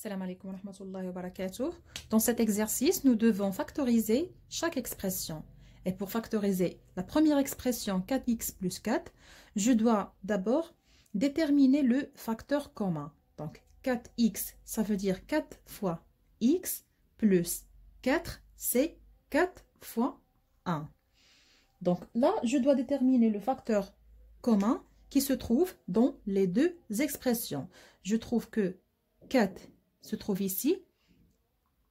Salam alaikum wa rahmatullahi wa barakatuh. Dans cet exercice, nous devons factoriser chaque expression. Et pour factoriser la première expression 4x plus 4, je dois d'abord déterminer le facteur commun. Donc 4x, ça veut dire 4 fois x plus 4, c'est 4 fois 1. Donc là, je dois déterminer le facteur commun qui se trouve dans les deux expressions. Je trouve que 4 se trouve ici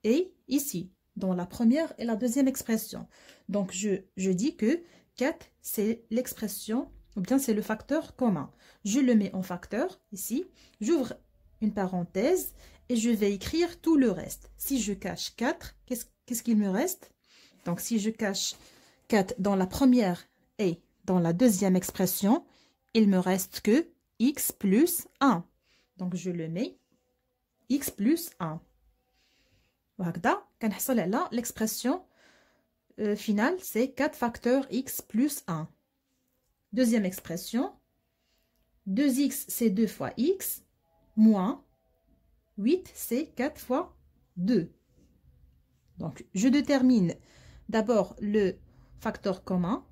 et ici, dans la première et la deuxième expression. Donc, je dis que 4, c'est l'expression, ou bien c'est le facteur commun. Je le mets en facteur, ici. J'ouvre une parenthèse et je vais écrire tout le reste. Si je cache 4, qu'est-ce qu'il me reste? Donc, si je cache 4 dans la première et dans la deuxième expression, il me reste que x plus 1. Donc, je le mets x plus 1. Là, l'expression finale, c'est 4 facteurs x plus 1. Deuxième expression, 2x, c'est 2 fois x, moins 8, c'est 4 fois 2. Donc, je détermine d'abord le facteur commun.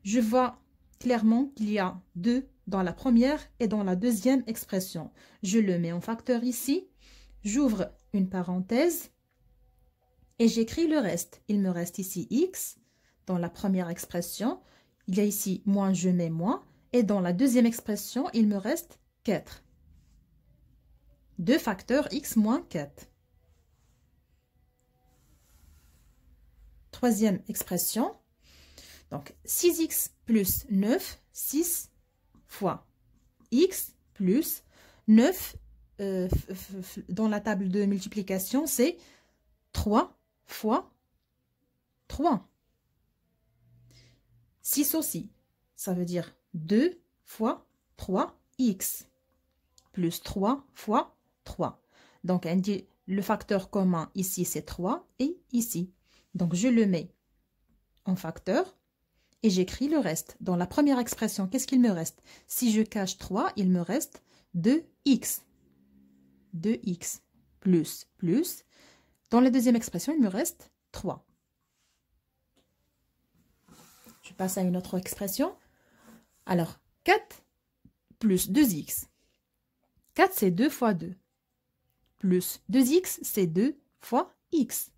Je vois clairement qu'il y a 2 dans la première et dans la deuxième expression. Je le mets en facteur ici. J'ouvre une parenthèse et j'écris le reste. Il me reste ici x dans la première expression. Il y a ici moins, je mets moins. Et dans la deuxième expression, il me reste 4. 2 facteurs x moins 4. Troisième expression. Donc, 6x plus 9, 6 fois x plus 9 dans la table de multiplication, c'est 3 fois 3. 6 aussi, ça veut dire 2 fois 3x plus 3 fois 3. Donc, on dit le facteur commun ici, c'est 3 et ici. Donc, je le mets en facteur. Et j'écris le reste. Dans la première expression, qu'est-ce qu'il me reste? Si je cache 3, il me reste 2x. 2x plus. Dans la deuxième expression, il me reste 3. Je passe à une autre expression. Alors, 4 plus 2x. 4, c'est 2 fois 2. Plus 2x, c'est 2 fois x.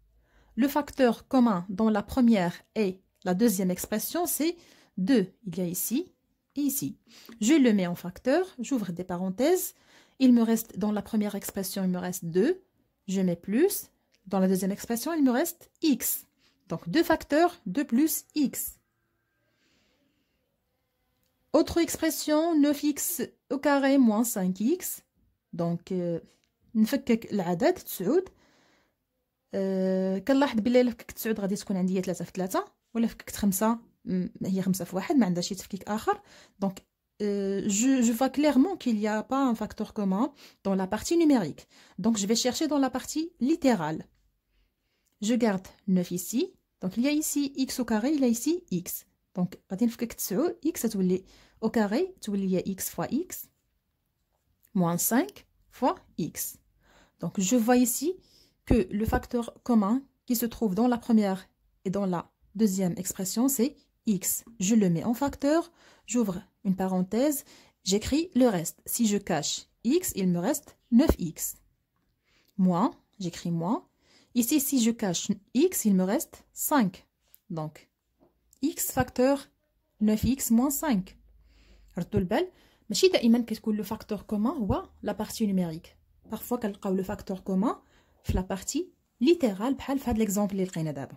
Le facteur commun dans la première est la deuxième expression, c'est 2. Il y a ici et ici. Je le mets en facteur, j'ouvre des parenthèses. Il me reste, dans la première expression, il me reste 2. Je mets plus. Dans la deuxième expression, il me reste x. Donc, 2 facteurs, 2 plus x. Autre expression, 9x au carré moins 5x. Donc, نفكك العدد 9. كنلاحظ بلي الا فككت 9 غادي تكون عندي 3 في 3. ولا فككت 5 هي 5 في 1 ما عندها شي تفكيك اخر. Donc je vois clairement qu'il n'y a pas un facteur commun dans la partie numérique. Donc je vais chercher dans la partie littérale. Je garde 9 ici. Donc il y a ici x au carré, il y a ici x. Donc غادي نفكك 9 x تولي au carré تولي هي x fois x moins 5 fois x. Donc je vois ici que le facteur commun qui se trouve dans la première et dans la deuxième expression, c'est x. Je le mets en facteur, j'ouvre une parenthèse, j'écris le reste. Si je cache x, il me reste 9x. Moins, j'écris moins. Ici, si je cache x, il me reste 5. Donc, x facteur 9x moins 5. ردوا البال ماشي دائما كتكون le facteur commun هو la partie numérique. Parfois كنلقاو le facteur commun في la partie littérale بحال في هذا l'exemple اللي لقينا دابا.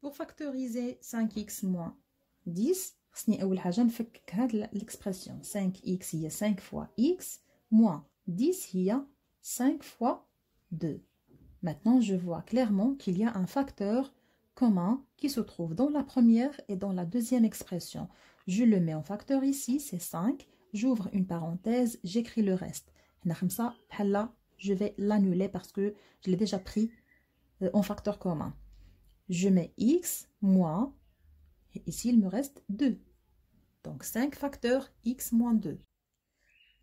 Pour factoriser 5x moins 10, خصني أول حاجة نفكك هاد l'expression. 5x هي 5 fois x, moins 10 هي 5 fois 2. Maintenant, je vois clairement qu'il y a un facteur commun qui se trouve dans la première et dans la deuxième expression. Je le mets en facteur ici, c'est 5. J'ouvre une parenthèse, j'écris le reste. Je vais l'annuler parce que je l'ai déjà pris en facteur commun. Je mets x moins, et ici il me reste 2. Donc 5 facteurs x moins 2.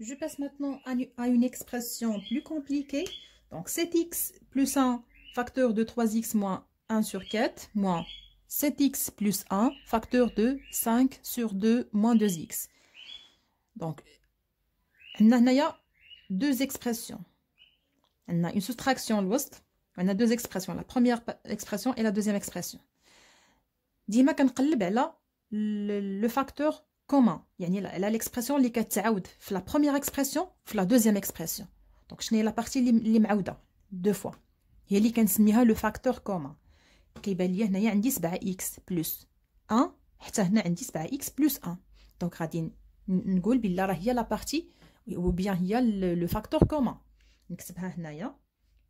Je passe maintenant à une expression plus compliquée. Donc 7x plus 1 facteur de 3x moins 1 sur 4 moins 7x plus 1 facteur de 5 sur 2 moins 2x. Donc, on a deux expressions. On a une soustraction l'ouest. On a deux expressions. La première expression et la deuxième expression. ديما كنقلب على le facteur commun. يعني là l'expression اللي كتعاود في la première expression في la deuxième expression. Donc شنو هي la partie اللي معاوده deux fois. هي اللي كنسميها le facteur commun. كيبان لي هنايا عندي 7x plus 1 حتى هنا عندي 7x plus 1. Donc غادي نقول بلا راه هي la partie ou bien هي le facteur commun. نكتبها هنايا.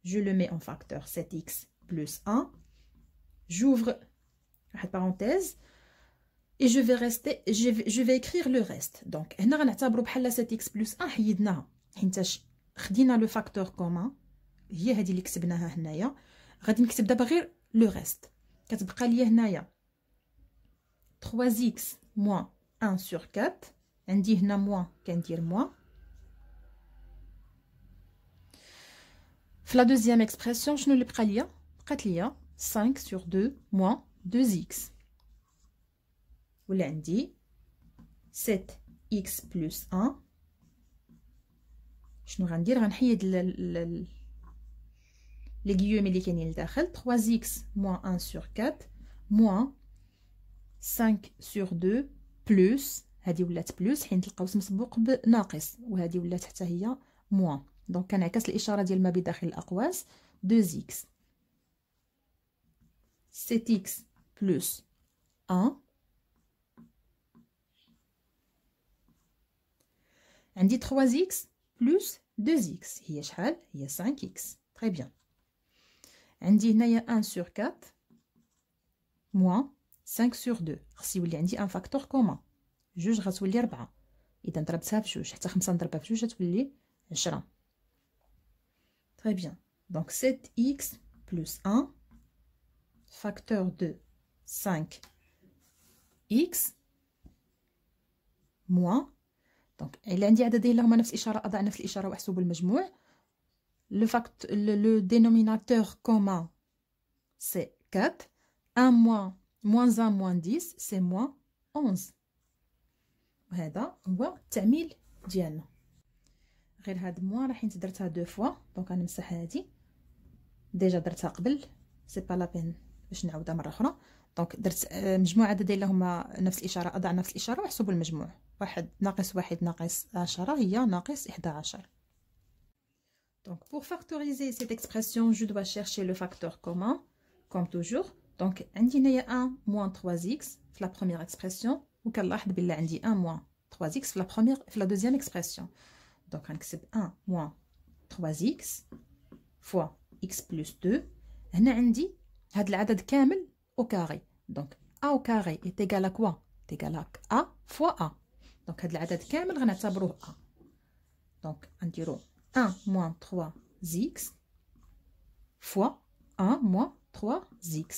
Je le mets en facteur 7x plus 1. J'ouvre une parenthèse et je vais écrire le reste. Donc هنا غنعتبروا بحال 7x plus 1 حيدناها حيتاش خدينا le facteur commun هي هذه اللي كتبناها هنايا. غادي نكتب دابا غير le reste. كتبقى لي هنايا 3x moins 1 sur 4. عندي هنا moins كندير moins. في la deuxième expression شنو اللي بقى ليا؟ بقات ليا 5 sur 2 moins 2x. ولا عندي 7x plus 1. شنو غندير؟ غنحيد لي guillemets اللي كاينين لداخل. 3x moins 1 sur 4 moins 5 sur 2 plus هذه ولات بلس حين القوس مسبوق بناقص وهذه ولات حتى هي moins. دونك كنعكس الاشاره ديال ما بداخل الاقواس 2x 7x plus 1. عندي 3x plus 2x هي شحال؟ هي 5x. très bien. عندي هنايا 1 sur 4 moins 5 sur 2 خص يولي عندي ان فاكتور كومون. جوج غتولي 4. اذا ضربتها في جوج حتى 5 نضربها في جوج غتولي 10. très bien. donc 7x plus 1 facteur de 5x moins. donc الا عندي عددين اللي هما نفس الاشاره اضع نفس الاشاره واحسب المجموع. le dénominateur commun c'est 4. 1 moins 1 moins 10 c'est moins 11. وهذا هو التعميل ديالنا. غير هاد موان راح درتها دو فوا. دونك غنمسح هادي ديجا درتها قبل سي با لا بين باش نعاودها مره اخرى. دونك درت مجموع عددين اللي هما نفس الاشاره اضع نفس الاشاره واحسب المجموع. 1 ناقص 1 ناقص 10 هي ناقص 11. Donc pour factoriser cette expression je dois chercher le facteur commun comme toujours. donc عندي هنايا 1 moins 3x في la première expression وكنلاحظ بلا عندي 1 moins 3x في la deuxième expression. donc غنكتب 1 moins 3x fois x plus 2. هنا عندي هاد العدد كامل au carré. donc a au carré est égal à quoi? est égal à a fois a. donc هاد العدد كامل غنعتبروه a. donc غنديرو 1 moins 3x fois 1 moins 3x.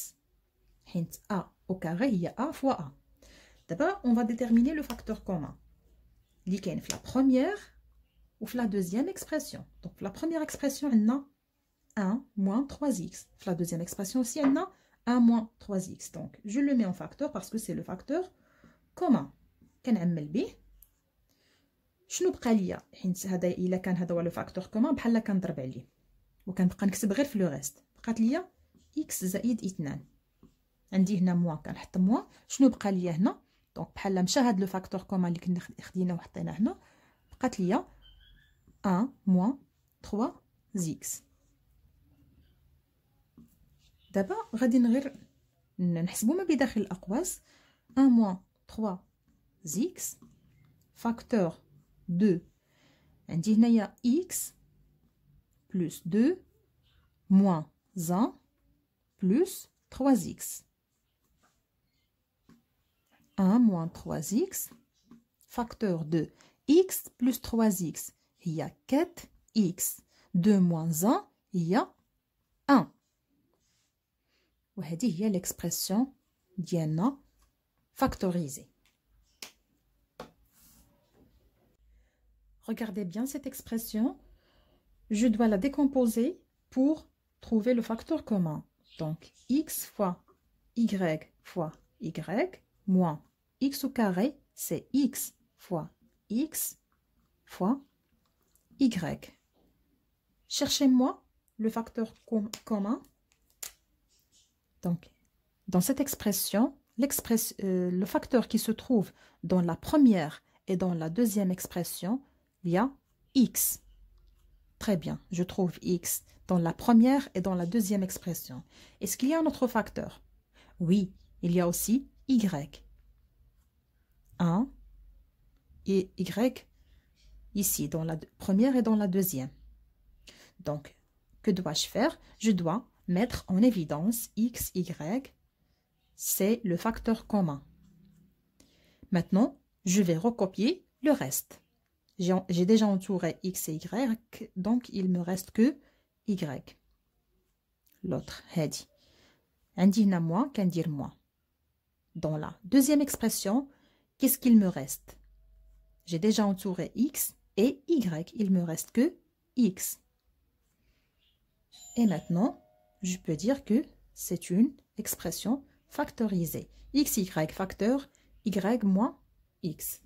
حيت a au carré هي a fois a. d'abord on va déterminer le facteur commun اللي كاين في la première ou في la deuxième expression. donc في la première expression عندنا 1 moins 3x. في la deuxième expression aussi عندنا 1 moins 3x. donc je le mets en facteur parce que c'est le facteur commun. كنعمل به. شنو بقى ليا؟ حيت هذا الا كان هذا هو لو فاكتور كومون بحال كنضرب عليه وكنبقى نكتب غير في لو ريست. بقات ليا x زائد 2. عندي هنا موان كنحط موان. شنو بقى ليا هنا؟ دونك بحال مشى هذا لو فاكتور كومون اللي كنا خديناه وحطيناه هنا. بقات ليا 1 moins 3x. دابا غادي غير نحسبوا ما بداخل الاقواس. 1 moins 3x facteur 2 عندي هنايا x plus 2 moins 1 plus 3x. 1 moins 3x facteur de x plus 3x هي 4x. 2 moins 1 هي 1. وهذه هي l'expression ديالنا factorisée. Regardez bien cette expression. Je dois la décomposer pour trouver le facteur commun. Donc, x fois y fois y moins x au carré, c'est x fois x fois y. Cherchez-moi le facteur commun. Donc, dans cette expression, le facteur qui se trouve dans la première et dans la deuxième expression, il y a x. Très bien, je trouve x dans la première et dans la deuxième expression. Est-ce qu'il y a un autre facteur? Oui, il y a aussi y. 1 et y ici, dans la première et dans la deuxième. Donc, que dois-je faire? Je dois mettre en évidence x, y, c'est le facteur commun. Maintenant, je vais recopier le reste. J'ai déjà entouré x et y, donc il me reste que y. L'autre, هادي. عندي هنا moins كندير moins. Dans la deuxième expression, qu'est-ce qu'il me reste? J'ai déjà entouré x et y, il me reste que x. Et maintenant, je peux dire que c'est une expression factorisée. X, y facteur, y moins x.